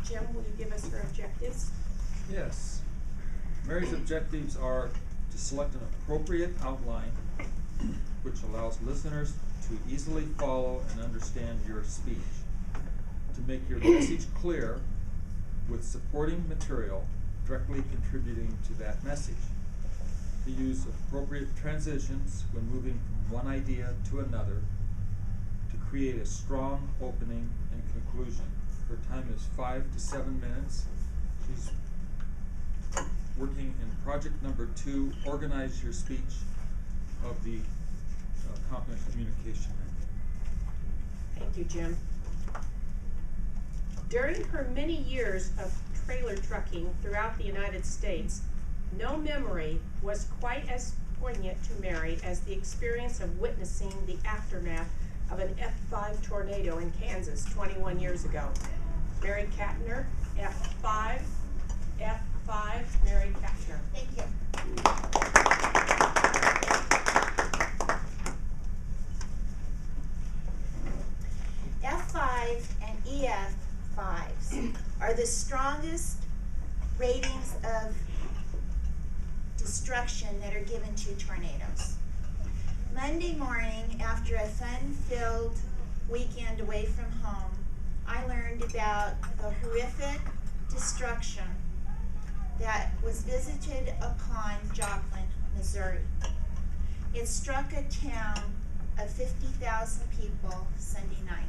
Jim, will you give us her objectives? Yes. Mary's objectives are to select an appropriate outline which allows listeners to easily follow and understand your speech, to make your message clear with supporting material directly contributing to that message, to use appropriate transitions when moving from one idea to another, to create a strong opening and conclusion. Her time is 5 to 7 minutes. She's working in project number 2, Organize Your Speech, of the Kapner Communication Manual. Thank you, Jim. During her many years of trailer trucking throughout the United States, no memory was quite as poignant to Mary as the experience of witnessing the aftermath of an F5 tornado in Kansas 21 years ago. Mary Kapner, F5, Mary Kapner. Thank you. F5 and EF5s are the strongest ratings of destruction that are given to tornadoes. Monday morning, after a fun-filled weekend away from home, I learned about the horrific destruction that was visited upon Joplin, Missouri. It struck a town of 50,000 people Sunday night.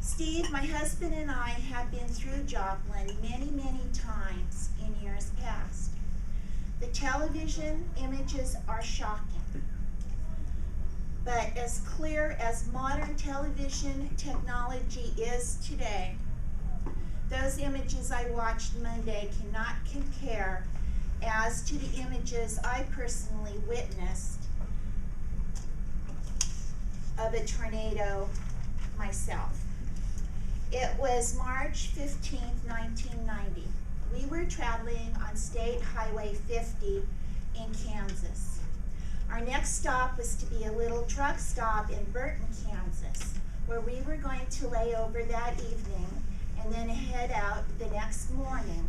Steve, my husband, and I have been through Joplin many, many times in years past. The television images are shocking. But as clear as modern television technology is today, those images I watched Monday cannot compare as to the images I personally witnessed of a tornado myself. It was March 15th, 1990. We were traveling on State Highway 50 in Kansas. Our next stop was to be a little truck stop in Burton, Kansas, where we were going to lay over that evening and then head out the next morning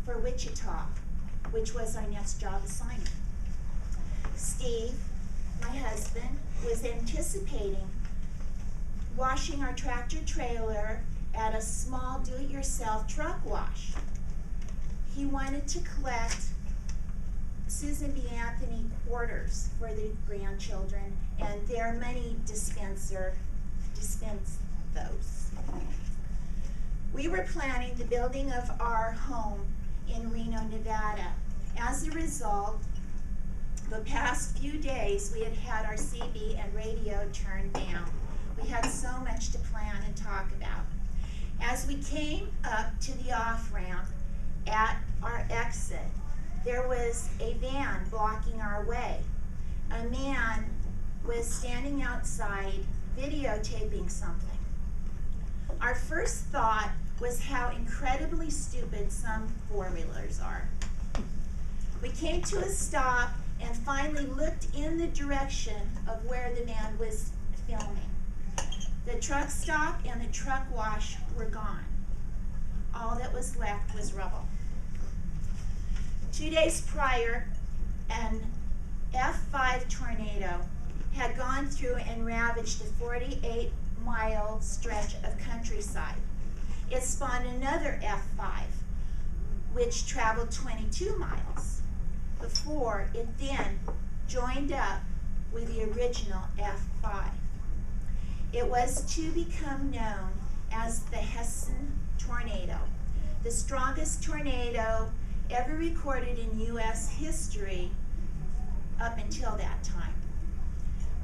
for Wichita, which was our next job assignment. Steve, my husband, was anticipating washing our tractor trailer at a small do-it-yourself truck wash. He wanted to collect Susan B. Anthony quarters for the grandchildren, and their money dispenser dispensed those. We were planning the building of our home in Reno, Nevada. As a result, the past few days we had had our CB and radio turned down. We had so much to plan and talk about. As we came up to the off-ramp at our exit, there was a van blocking our way. A man was standing outside videotaping something. Our first thought was how incredibly stupid some four-wheelers are. We came to a stop and finally looked in the direction of where the man was filming. The truck stop and the truck wash were gone. All that was left was rubble. 2 days prior, an F5 tornado had gone through and ravaged a 48-mile stretch of countryside. It spawned another F5, which traveled 22 miles, before it then joined up with the original F5. It was to become known as the Hessen tornado, the strongest tornado ever recorded in U.S. history up until that time,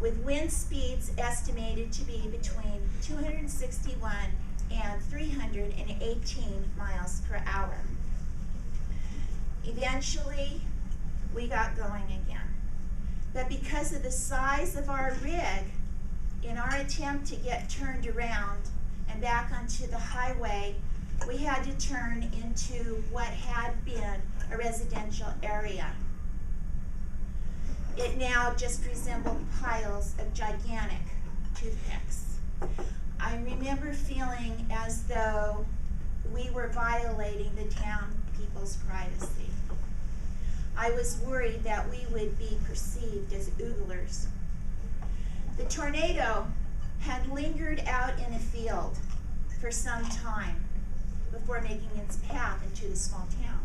with wind speeds estimated to be between 261 and 318 miles per hour. Eventually, we got going again. But because of the size of our rig, in our attempt to get turned around and back onto the highway, we had to turn into what had been a residential area. It now just resembled piles of gigantic toothpicks. I remember feeling as though we were violating the town people's privacy. I was worried that we would be perceived as ooglers. The tornado had lingered out in a field for some time before making its path into the small town.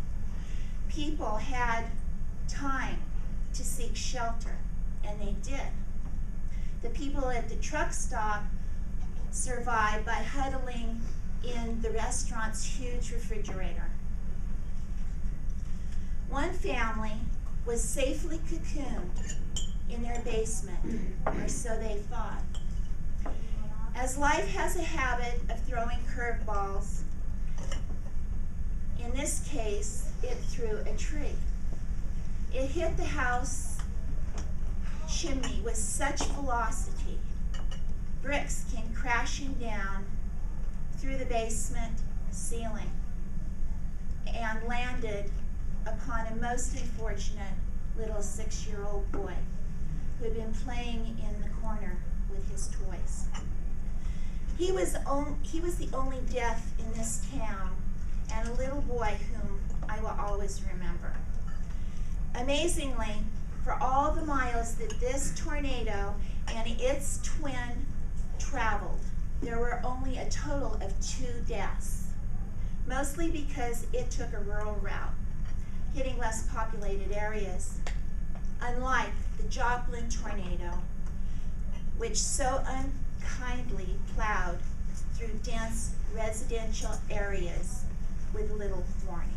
People had time to seek shelter, and they did. The people at the truck stop survived by huddling in the restaurant's huge refrigerator. One family was safely cocooned in their basement, or so they thought. As life has a habit of throwing curveballs, in this case, it threw a tree. It hit the house chimney with such velocity, bricks came crashing down through the basement ceiling and landed upon a most unfortunate little 6-year-old boy who had been playing in the corner with his toys. He was the only death in this town, and a little boy whom I will always remember. Amazingly, for all the miles that this tornado and its twin traveled, there were only a total of 2 deaths, mostly because it took a rural route, hitting less populated areas, unlike the Joplin tornado, which so unkindly plowed through dense residential areas with little warning.